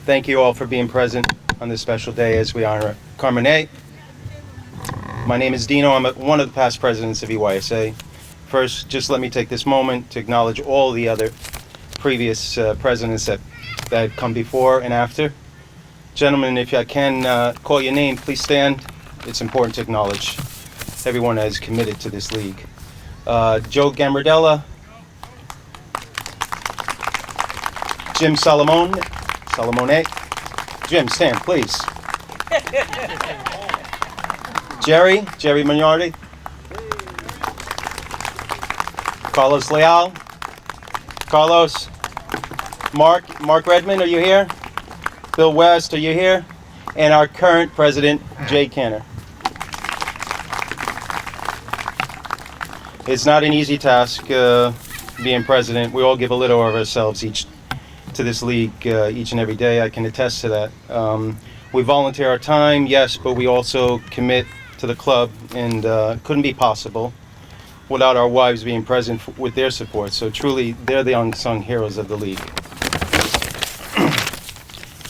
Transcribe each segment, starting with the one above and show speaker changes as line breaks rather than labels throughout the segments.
thank you all for being present on this special day as we honor Carmine. My name is Dino. I'm one of the past presidents of EYSA. First, just let me take this moment to acknowledge all the other previous presidents that come before and after. Gentlemen, if I can call your name, please stand. It's important to acknowledge everyone that is committed to this league. Joe Gambardella, Jim Salomone. Jim, stand, please. Jerry Mignardi. Carlos Leal. Carlos. Mark Redmond, are you here? Bill West, are you here? And our current president, Jay Canner. It's not an easy task being president. We all give a little of ourselves each to this league each and every day. I can attest to that. We volunteer our time, yes, but we also commit to the club, and couldn't be possible without our wives being present with their support. So truly, they're the unsung heroes of the league.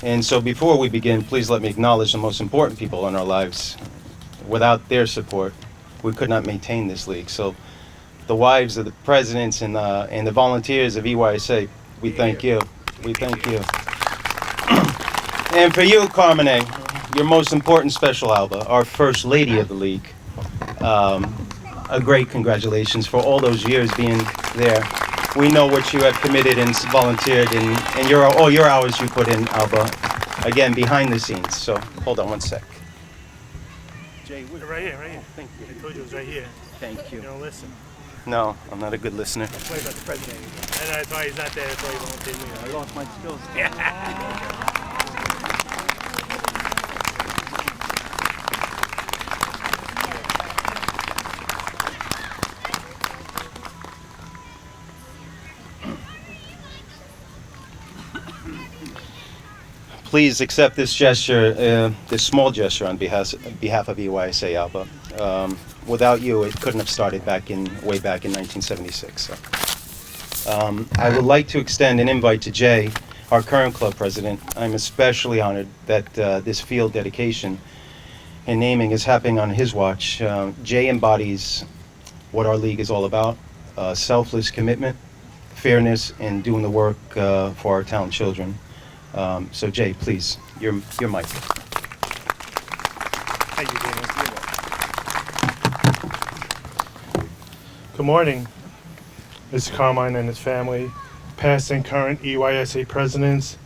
And so before we begin, please let me acknowledge the most important people in our lives. Without their support, we could not maintain this league. So the wives of the presidents and the volunteers of EYSA, we thank you. We thank you. And for you, Carmine, your most important special Alba, our first lady of the league, a great congratulations for all those years being there. We know what you have committed and volunteered and all your hours you put in, Alba, again, behind the scenes. So hold on one sec.
Jay, right here.
Thank you.
I told you it was right here.
Thank you.
You don't listen.
No, I'm not a good listener.
Don't play about the president anymore. And that's why he's not there. That's why he volunteered me.
I lost my skills. Please accept this gesture, this small gesture on behalf of EYSA Alba. Without you, it couldn't have started way back in 1976. So. I would like to extend an invite to Jay, our current club president. I'm especially honored that this field dedication and naming is happening on his watch. Jay embodies what our league is all about, selfless commitment, fairness, and doing the work for our town children. So Jay, please, your mic.
Thank you, Dana. Good morning, Mr. Carmine and his family, past and current EYSA presidents,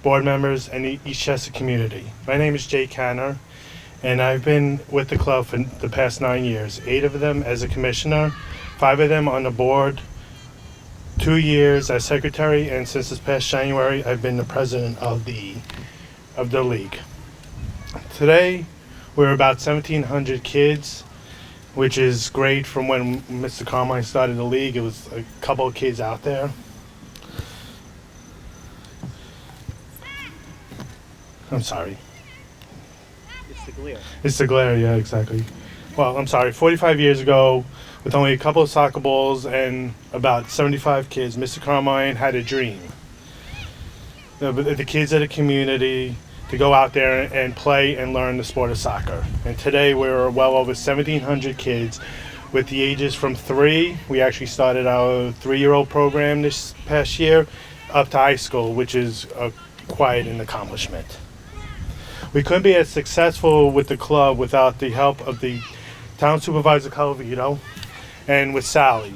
board members, and the East Chester community. My name is Jay Canner, and I've been with the club for the past 9 years, 8 of them as a commissioner, 5 of them on the board, 2 years as secretary, and since this past January, I've been the president of the league. Today, we're about 1,700 kids, which is great from when Mr. Carmine started the league. It was a couple of kids out there. I'm sorry.
It's the glare.
It's the glare, yeah, exactly. Well, I'm sorry, 45 years ago, with only a couple of soccer balls and about 75 kids, Mr. Carmine had a dream. The kids of the community to go out there and play and learn the sport of soccer. And today we're well over 1,700 kids with the ages from 3. We actually started our 3-year-old program this past year up to high school, which is quite an accomplishment. We couldn't be as successful with the club without the help of the town supervisor, Calvito, and with Sally,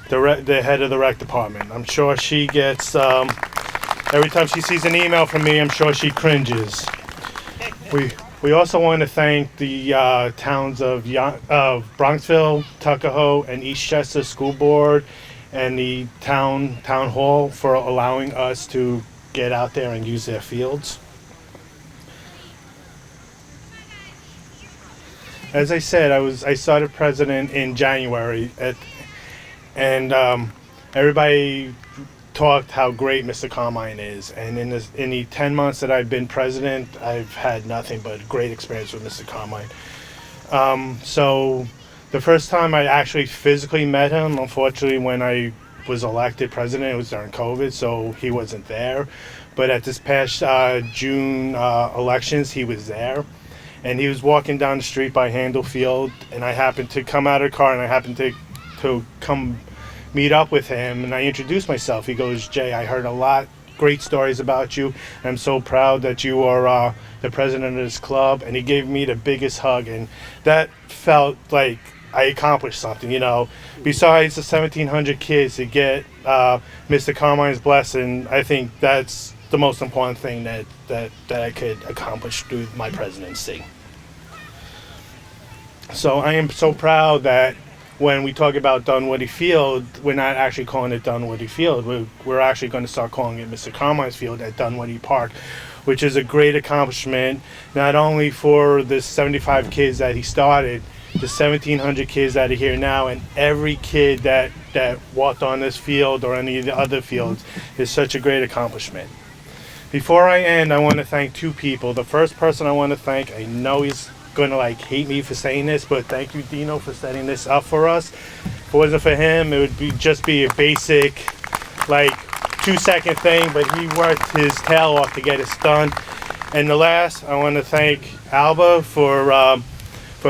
the head of the rec department. I'm sure she gets, every time she sees an email from me, I'm sure she cringes. We also want to thank the towns of Bronxville, Tuckahoe, and East Chester School Board and the town hall for allowing us to get out there and use their fields. As I said, I started president in January, and everybody talked how great Mr. Carmine is. And in the 10 months that I've been president, I've had nothing but great experience with Mr. Carmine. So the first time I actually physically met him, unfortunately, when I was elected president. It was during COVID, so he wasn't there. But at this past June elections, he was there. And he was walking down the street by Handel Field, and I happened to come out of the car, and I happened to come meet up with him, and I introduced myself. He goes, "Jay, I heard a lot great stories about you. I'm so proud that you are the president of this club." And he gave me the biggest hug, and that felt like I accomplished something, you know. Besides the 1,700 kids to get Mr. Carmine's blessing, I think that's the most important thing that I could accomplish through my presidency. So I am so proud that when we talk about Dunwoody Field, we're not actually calling it Dunwoody Field. We're actually going to start calling it Mr. Carmine's Field at Dunwoody Park, which is a great accomplishment, not only for the 75 kids that he started, the 1,700 kids that are here now, and every kid that walked on this field or any of the other fields is such a great accomplishment. Before I end, I want to thank two people. The first person I want to thank, I know he's going to hate me for saying this, but thank you, Dino, for setting this up for us. If it wasn't for him, it would just be a basic 2-second thing, but he worked his tail off to get it done. And the last, I want to thank Alba for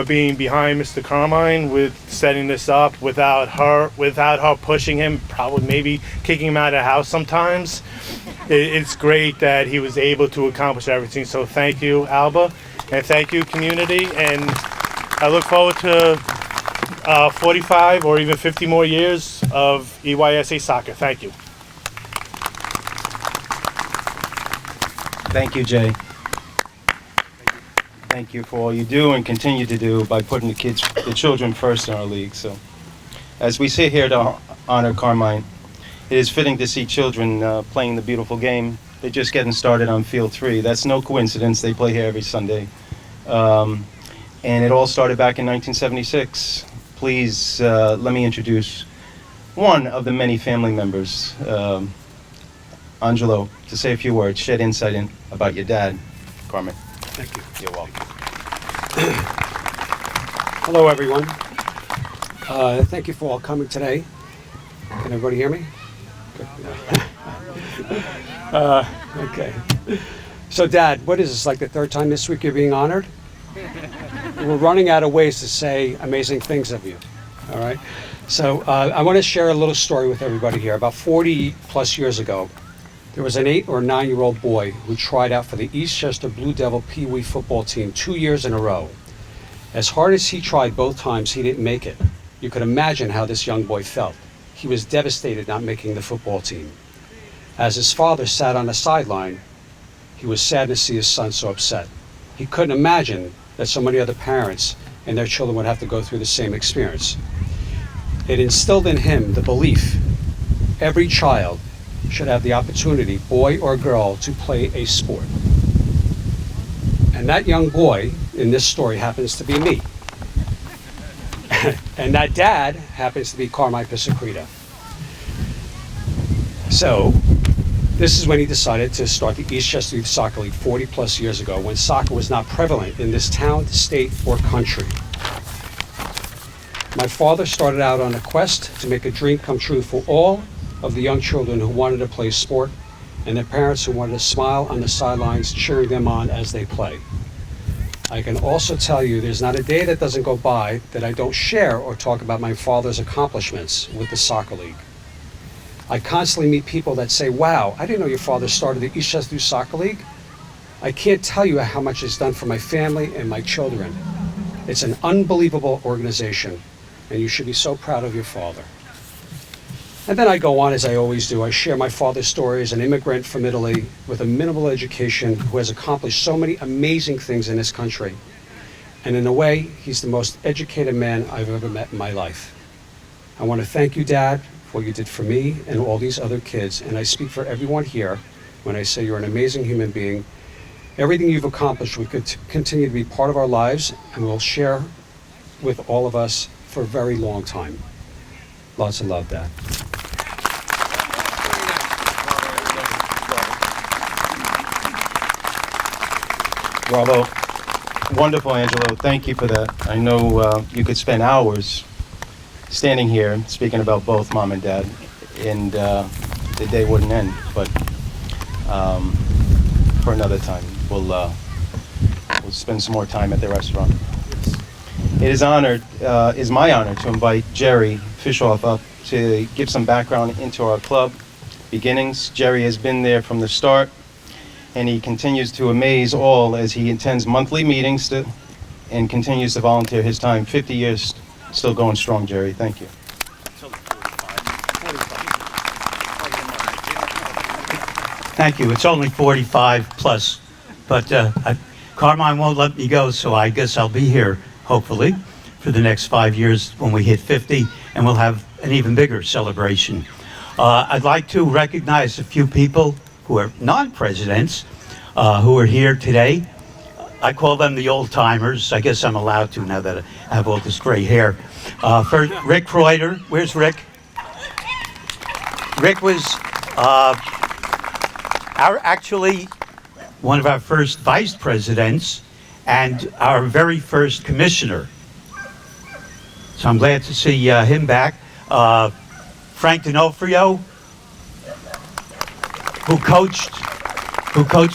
being behind Mr. Carmine with setting this up. Without her pushing him, probably maybe kicking him out of the house sometimes. It's great that he was able to accomplish everything. So thank you, Alba. And thank you, community, and I look forward to 45 or even 50 more years of EYSA soccer. Thank you.
Thank you, Jay. Thank you for all you do and continue to do by putting the children first in our league. So, as we sit here to honor Carmine, it is fitting to see children playing the beautiful game. They're just getting started on Field 3. That's no coincidence. They play here every Sunday. And it all started back in 1976. Please let me introduce one of the many family members, Angelo, to say a few words, shed insight about your dad, Carmine.
Thank you.
You're welcome.
Hello, everyone. Thank you for all coming today. Can everybody hear me? Good. Okay. So, Dad, what is this, like the third time this week you're being honored? We're running out of ways to say amazing things of you, all right? So I want to share a little story with everybody here. About 40 plus years ago, there was an 8 or 9-year-old boy who tried out for the Eastchester Blue Devil Pee Wee football team 2 years in a row. As hard as he tried both times, he didn't make it. You could imagine how this young boy felt. He was devastated not making the football team. As his father sat on the sideline, he was sad to see his son so upset. He couldn't imagine that so many other parents and their children would have to go through the same experience. It instilled in him the belief every child should have the opportunity, boy or girl, to play a sport. And that young boy in this story happens to be me. And that dad happens to be Carmine Pisacreta. So, this is when he decided to start the Eastchester Youth Soccer League 40 plus years ago, when soccer was not prevalent in this town, state, or country. My father started out on a quest to make a dream come true for all of the young children who wanted to play sport and their parents who wanted to smile on the sidelines cheering them on as they play. I can also tell you there's not a day that doesn't go by that I don't share or talk about my father's accomplishments with the soccer league. I constantly meet people that say, "Wow, I didn't know your father started the Eastchester Youth Soccer League." I can't tell you how much it's done for my family and my children. It's an unbelievable organization, and you should be so proud of your father. And then I go on, as I always do. I share my father's story as an immigrant from Italy with a minimal education who has accomplished so many amazing things in this country. And in a way, he's the most educated man I've ever met in my life. I want to thank you, Dad, for what you did for me and all these other kids. And I speak for everyone here when I say you're an amazing human being. Everything you've accomplished, we could continue to be part of our lives, and we'll share with all of us for a very long time. Lots of love, Dad.
Bravo. Wonderful, Angelo. Thank you for that. I know you could spend hours standing here speaking about both mom and dad. and the day wouldn't end. But for another time, we'll spend some more time at the restaurant. It is my honor to invite Jerry Fishoff up to give some background into our club beginnings. Jerry has been there from the start, and he continues to amaze all as he attends monthly meetings and continues to volunteer his time. 50 years, still going strong, Jerry. Thank you.
Thank you. It's only 45 plus, but Carmine won't let me go, so I guess I'll be here, hopefully, for the next 5 years when we hit 50, and we'll have an even bigger celebration. I'd like to recognize a few people who are non-presidents who are here today. I call them the old-timers. I guess I'm allowed to now that I have all this gray hair. First, Rick Reuter. Where's Rick? Rick was actually one of our first vice presidents and our very first commissioner. So I'm glad to see him back. Frank D'Onofrio, who coached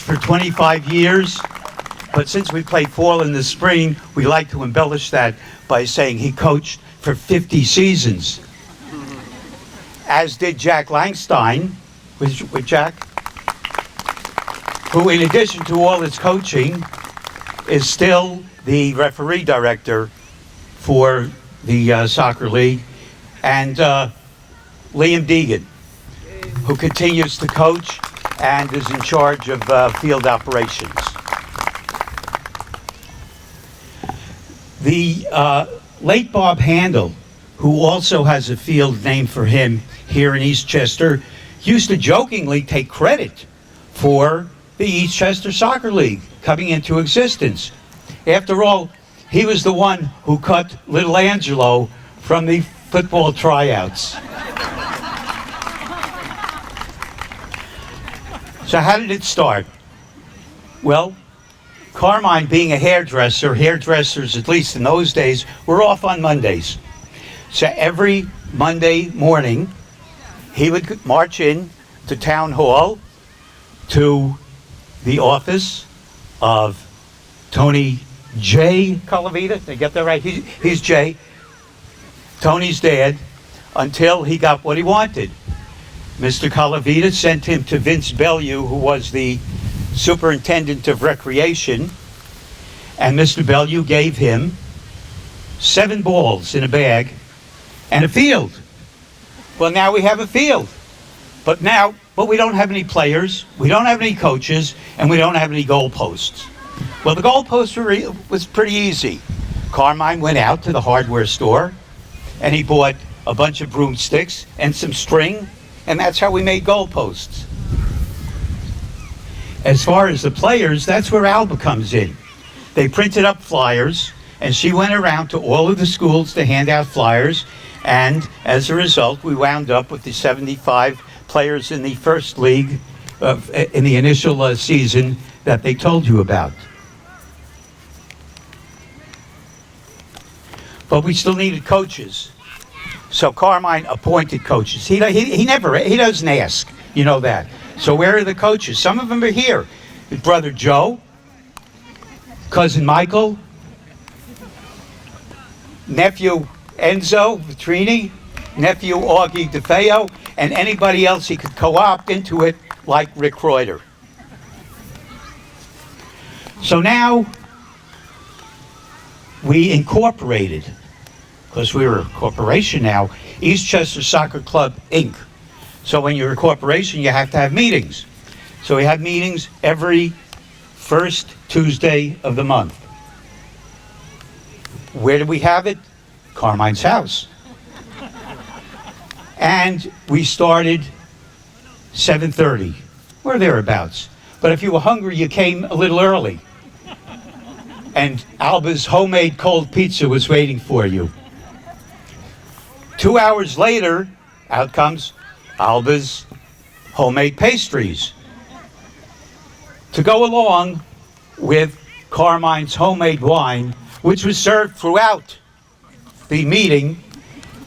for 25 years. But since we play fall in the spring, we like to embellish that by saying he coached for 50 seasons. As did Jack Langstein, with Jack, who in addition to all his coaching, is still the referee director for the soccer league, and Liam Deegan, who continues to coach and is in charge of field operations. The late Bob Handel, who also has a field named for him here in Eastchester, used to jokingly take credit for the Eastchester Soccer League coming into existence. After all, he was the one who cut little Angelo from the football tryouts. So how did it start? Well, Carmine being a hairdressers, at least in those days, were off on Mondays. So every Monday morning, he would march in to town hall, to the office of Tony J. Calavita. Did I get that right? He's Jay, Tony's dad, until he got what he wanted. Mr. Calavita sent him to Vince Bellew, who was the superintendent of recreation, and Mr. Bellew gave him 7 balls in a bag and a field. Well, now we have a field, but we don't have any players, we don't have any coaches, and we don't have any goalposts. Well, the goalpost was pretty easy. Carmine went out to the hardware store and he bought a bunch of broomsticks and some string, and that's how we made goalposts. As far as the players, that's where Alba comes in. They printed up flyers, and she went around to all of the schools to hand out flyers, and as a result, we wound up with the 75 players in the first league in the initial season that they told you about. But we still needed coaches. So Carmine appointed coaches. He doesn't ask, you know that. So where are the coaches? Some of them are here. His brother Joe, cousin Michael, nephew Enzo Vitrini, nephew Augie DeFeo, and anybody else he could co-opt into it, like Rick Reuter. So now we incorporated, because we were a corporation now, Eastchester Soccer Club, Inc. So when you're a corporation, you have to have meetings. So we have meetings every first Tuesday of the month. Where do we have it? Carmine's house. And we started 7:30, or thereabouts. But if you were hungry, you came a little early. And Alba's homemade cold pizza was waiting for you. 2 hours later, out comes Alba's homemade pastries to go along with Carmine's homemade wine, which was served throughout the meeting.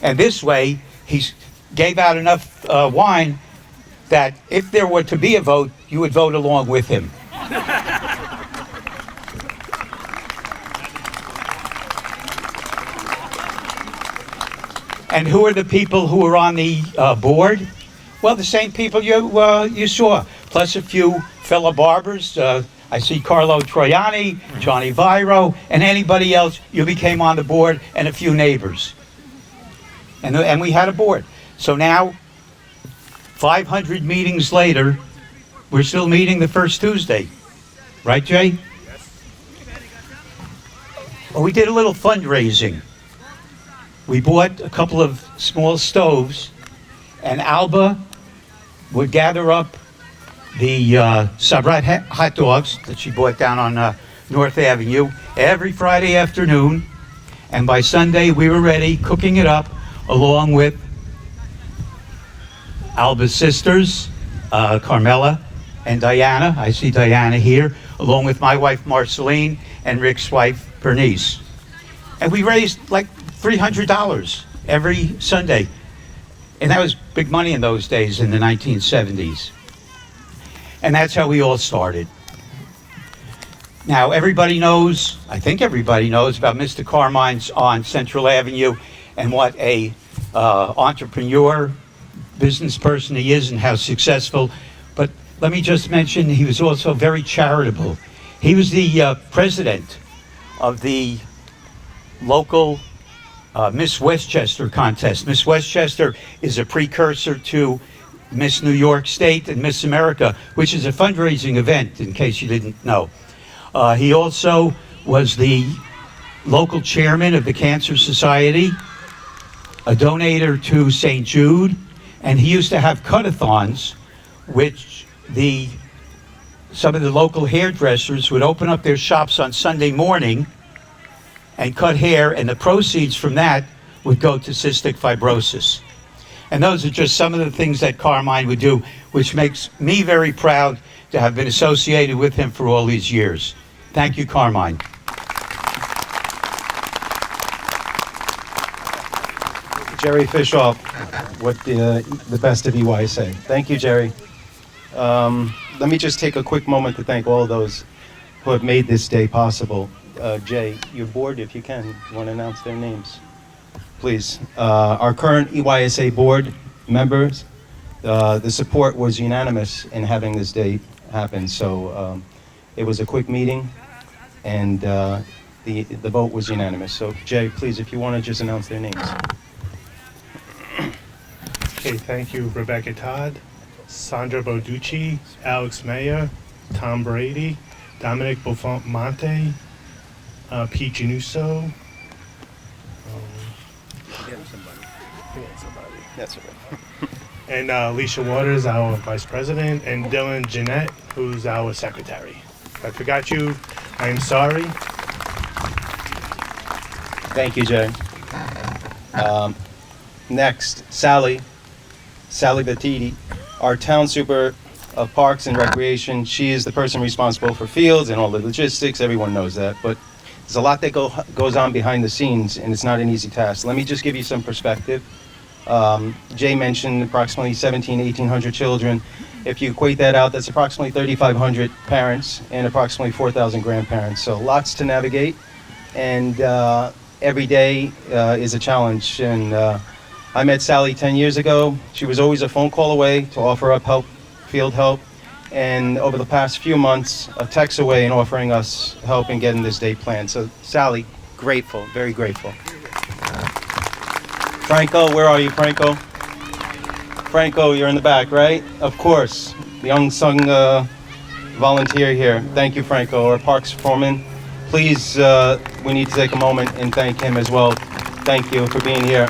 And this way, gave out enough wine that if there were to be a vote, you would vote along with him. And who are the people who are on the board? Well, the same people you saw, plus a few fellow barbers. I see Carlo Troiani, Johnny Viro, and anybody else you became on the board, and a few neighbors. And we had a board. So now, 500 meetings later, we're still meeting the first Tuesday. Right, Jay? Well, we did a little fundraising. We bought a couple of small stoves, and Alba would gather up the Sabrat hot dogs that she bought down on North Avenue every Friday afternoon, and by Sunday we were ready, cooking it up, along with Alba's sisters, Carmela and Diana. I see Diana here, along with my wife Marceline and Rick's wife Bernice. And we raised like $300 every Sunday. And that was big money in those days, in the 1970s. And that's how we all started. Now, everybody knows, I think everybody knows, about Mr. Carmine's on Central Avenue and what a entrepreneur, business person he is, and how successful. But let me just mention, he was also very charitable. He was the president of the local Miss Westchester contest. Miss Westchester is a precursor to Miss New York State and Miss America, which is a fundraising event, in case you didn't know. He also was the local chairman of the Cancer Society, a donator to St. Jude, and he used to have cut-a-thons, which some of the local hairdressers would open up their shops on Sunday morning and cut hair, and the proceeds from that would go to cystic fibrosis. And those are just some of the things that Carmine would do, which makes me very proud to have been associated with him for all these years. Thank you, Carmine.
Jerry Fishoff, what the best of EYSA. Thank you, Jerry. Let me just take a quick moment to thank all those who have made this day possible. Jay, your board, if you can, want to announce their names, please. Our current EYSA board members, the support was unanimous in having this day happen. So it was a quick meeting, and the vote was unanimous. So Jay, please, if you want to just announce their names.
Okay, thank you, Rebecca Todd, Sandra Boducci, Alex Mayer, Tom Brady, Dominic Monte, Pete Januso.
That's all right.
And Alicia Waters, our vice president, and Dylan Jeanette, who's our secretary. If I forgot you, I'm sorry.
Thank you, Jay. Next, Sally Battiti, our town super of Parks and Recreation. She is the person responsible for fields and all the logistics. Everyone knows that, but there's a lot that goes on behind the scenes, and it's not an easy task. Let me just give you some perspective. Jay mentioned approximately 1,800 children. If you equate that out, that's approximately 3,500 parents and approximately 4,000 grandparents. So lots to navigate, and every day is a challenge. And I met Sally 10 years ago. She was always a phone call away to offer up help, field help. And over the past few months, a text away and offering us help in getting this day planned. So Sally, grateful, very grateful. Franco, where are you, Franco? Franco, you're in the back, right? Of course, the unsung volunteer here. Thank you, Franco, our parks foreman. Please, we need to take a moment and thank him as well. Thank you for being here.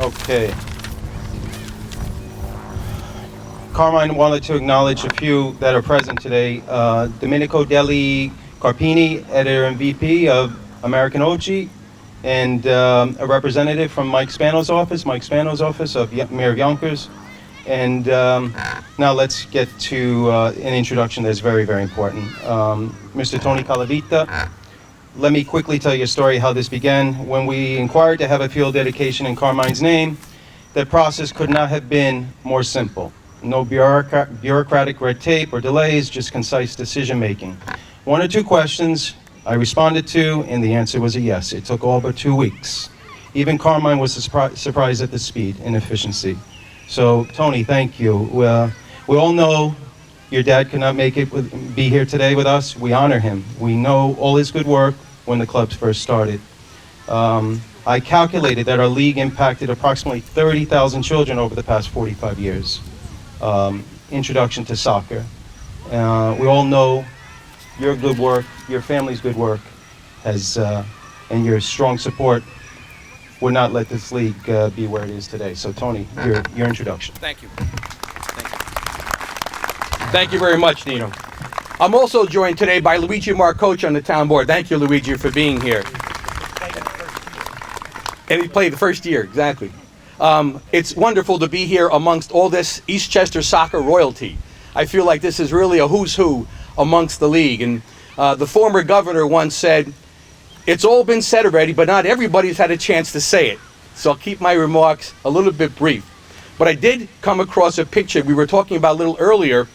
Okay. Carmine wanted to acknowledge a few that are present today. Domenico Deli Carpini, editor and VP of American OG, and a representative from Mike Spano's office of Mayor of Yonkers, And now let's get to an introduction that's very, very important. Mr. Tony Calavita, let me quickly tell you a story how this began. When we inquired to have a field dedication in Carmine's name, that process could not have been more simple. No bureaucratic red tape or delays, just concise decision-making. 1 or 2 questions I responded to, and the answer was a yes. It took all but 2 weeks. Even Carmine was surprised at the speed and efficiency. So, Tony, thank you. We all know your dad could not be here today with us. We honor him. We know all his good work when the club first started. I calculated that our league impacted approximately 30,000 children over the past 45 years. Introduction to soccer. We all know your good work, your family's good work, and your strong support would not let this league be where it is today. So, Tony, your introduction.
Thank you. Thank you very much, Nino. I'm also joined today by Luigi Marcoach on the town board. Thank you, Luigi, for being here. And he played the first year, exactly. It's wonderful to be here amongst all this Eastchester soccer royalty. I feel like this is really a who's who amongst the league. And the former governor once said, "It's all been said already, but not everybody's had a chance to say it." So I'll keep my remarks a little bit brief. But I did come across a picture we were talking about a little earlier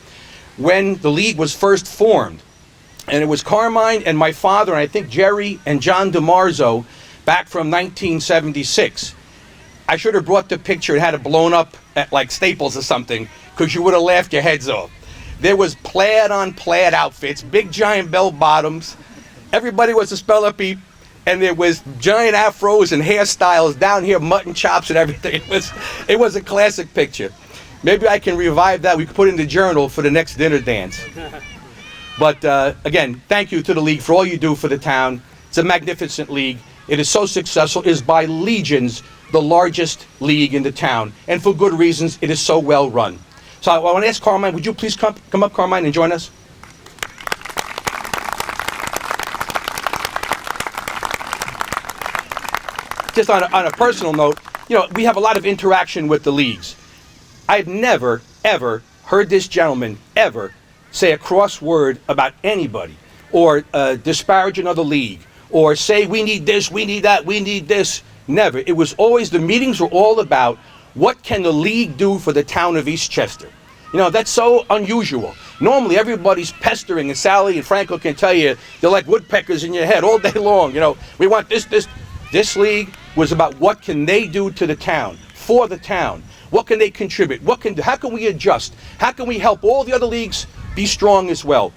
when the league was first formed. And it was Carmine and my father, and I think Jerry and John DiMarzo, back from 1976. I should have brought the picture and had it blown up at like Staples or something, because you would have laughed your heads off. There was plaid on plaid outfits, big giant bell bottoms. Everybody was a speller peep, and there was giant afros and hairstyles down here, mutton chops and everything. It was a classic picture. Maybe I can revive that. We could put it in the journal for the next dinner dance. But again, thank you to the league for all you do for the town. It's a magnificent league. It is so successful. It is by legions the largest league in the town, and for good reasons. It is so well run. So I want to ask Carmine, would you please come up, Carmine, and join us? Just on a personal note, you know, we have a lot of interaction with the leagues. I've never, ever heard this gentleman ever say a cross word about anybody, or disparage another league, or say we need this, we need that, we need this. Never. It was always, the meetings were all about what can the league do for the town of Eastchester. You know, that's so unusual. Normally everybody's pestering, and Sally and Franco can tell you, they're like woodpeckers in your head all day long. You know, we want this. This league was about what can they do to the town, for the town. What can they contribute? How can we adjust? How can we help all the other leagues be strong as well?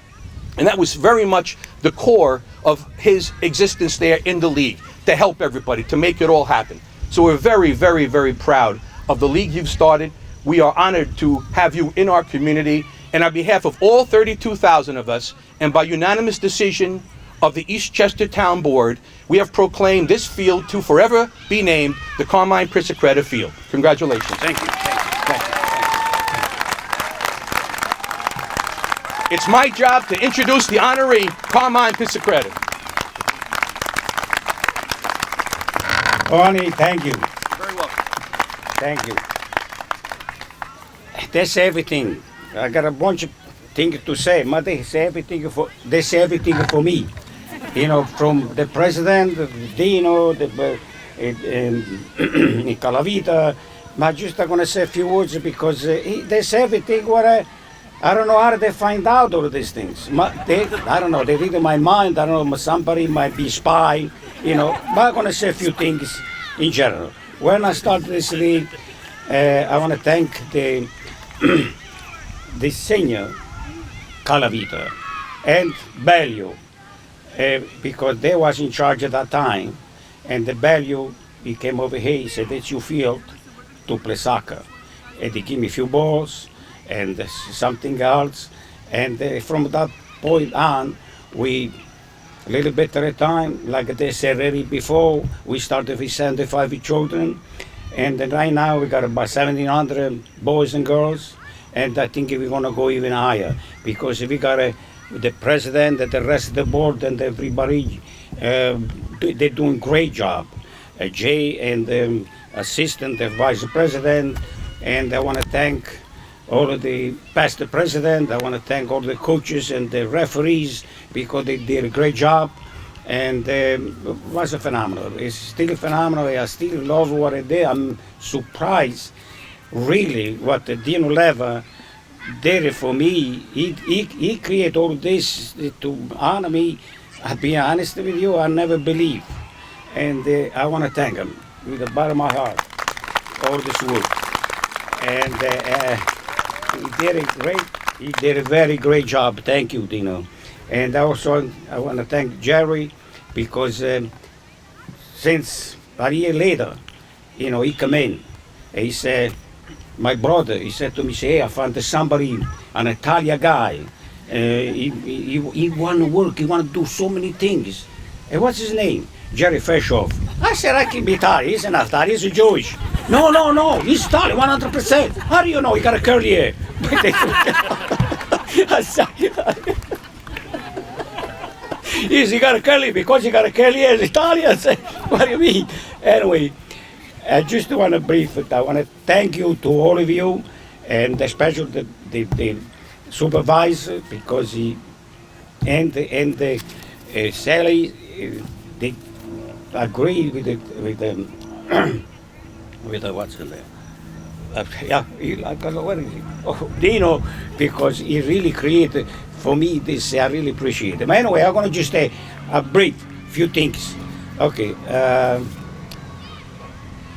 And that was very much the core of his existence there in the league, to help everybody, to make it all happen. So we're very, very, very proud of the league you've started. We are honored to have you in our community. And on behalf of all 32,000 of us, and by unanimous decision of the Eastchester Town Board, we have proclaimed this field to forever be named the Carmine Pisacreta Field. Congratulations.
Thank you.
Thank you. It's my job to introduce the honoree, Carmine Pisacreta.
Tony, thank you.
Very welcome.
Thank you. That's everything. I got a bunch of things to say, but they say everything for me. You know, from the president, Dino, Calavita. I'm just going to say a few words because there's everything what I don't know how they find out all of these things. I don't know, they read in my mind. I don't know, somebody might be spy, you know. But I'm going to say a few things in general. When I started this league, I want to thank the senior Calavita and Bellio, because they was in charge at that time. And the Bellio, he came over here, he said, it's your field to play soccer. And they give me a few balls and something else. And from that point on, we, a little bit at a time, like they said already before, we started with 75 children. And then right now we got about 1,700 boys and girls. And I think we're gonna go even higher, because we got the president and the rest of the board and everybody, they're doing a great job. Jay and the assistant, the vice president, and I want to thank all of the past president. I want to thank all the coaches and the referees because they did a great job. And it was a phenomenal. It's still phenomenal. I still love what I did. I'm surprised, really, what Dino Leva did for me. He created all this to honor me. I'll be honest with you, I never believed. And I want to thank him with the bottom of my heart, all this work. And he did a very great job. Thank you, Dino. And also, I want to thank Jerry because since a year later, he come in. And he said, my brother, he said to me, hey, I found somebody, an Italian guy. He want to work, he want to do so many things. And what's his name? Jerry Feshoff. I said, I can be Italian. He's not Italian, he's Jewish. No, he's Italian, 100%. How do you know? He got a curly hair. I said, yes, he got a curly, because he got a curly hair, he's Italian. I said, what do you mean? Anyway, I just want to brief it. I want to thank you to all of you, and especially the supervisor, because he and the Sally, they agree with the what's in there. What is it? Oh, Dino, because he really created for me this. I really appreciate it. But anyway, I'm going to just a brief few things. Okay.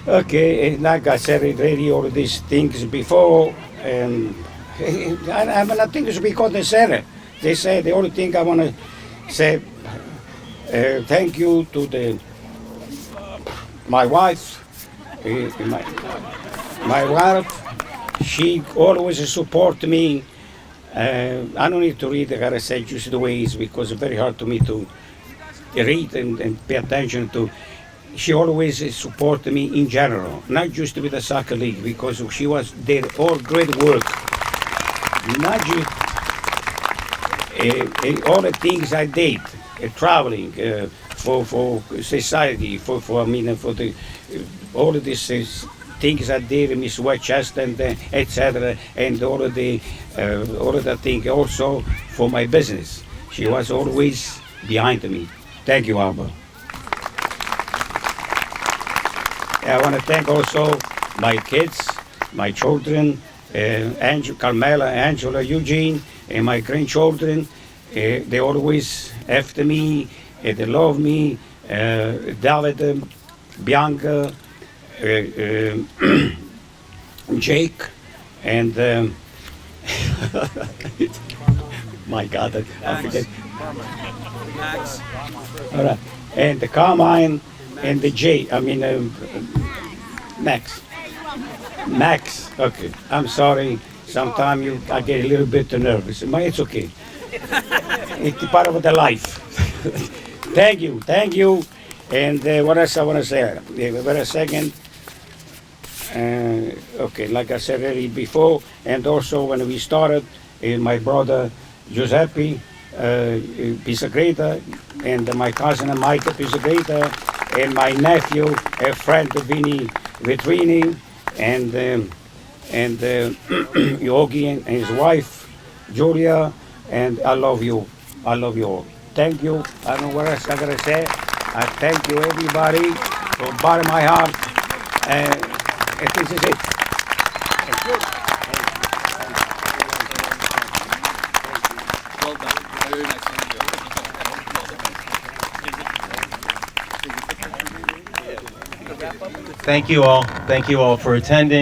Okay, like I said already, all of these things before, and I think it's because they said it. They say the only thing I want to say, thank you to my wife. My wife, she always support me. I don't need to read, I gotta say just the way it is, because it's very hard to me to read and pay attention to. She always supported me in general, not just with the soccer league, because she was there all great work. Not just all the things I did, traveling for society, for the all of these things I did, Miss Westchester and etc. And all of the things also for my business. She was always behind me. Thank you, Alba. I want to thank also my kids, my children, Carmela, Angela, Eugene, and my grandchildren. They always after me, they love me. David, Bianca, Jake, and my God, I forget.
Max.
All right, and the Carmine and the Max. Max. Okay, I'm sorry. Sometimes I get a little bit nervous, but it's okay. It's part of the life. Thank you. And what else I want to say? Wait a second. Okay, like I said already before, and also when we started, my brother Giuseppe Pisacreta, and my cousin Mike Pisacreta, and my nephew, friend Vini Vetrini, and Yogi and his wife Julia, and I love you all. Thank you. I don't know what else I gotta say. I thank you everybody from the bottom of my heart. This is it.
Well done. Very nice.
Thank you all. Thank you all for attending.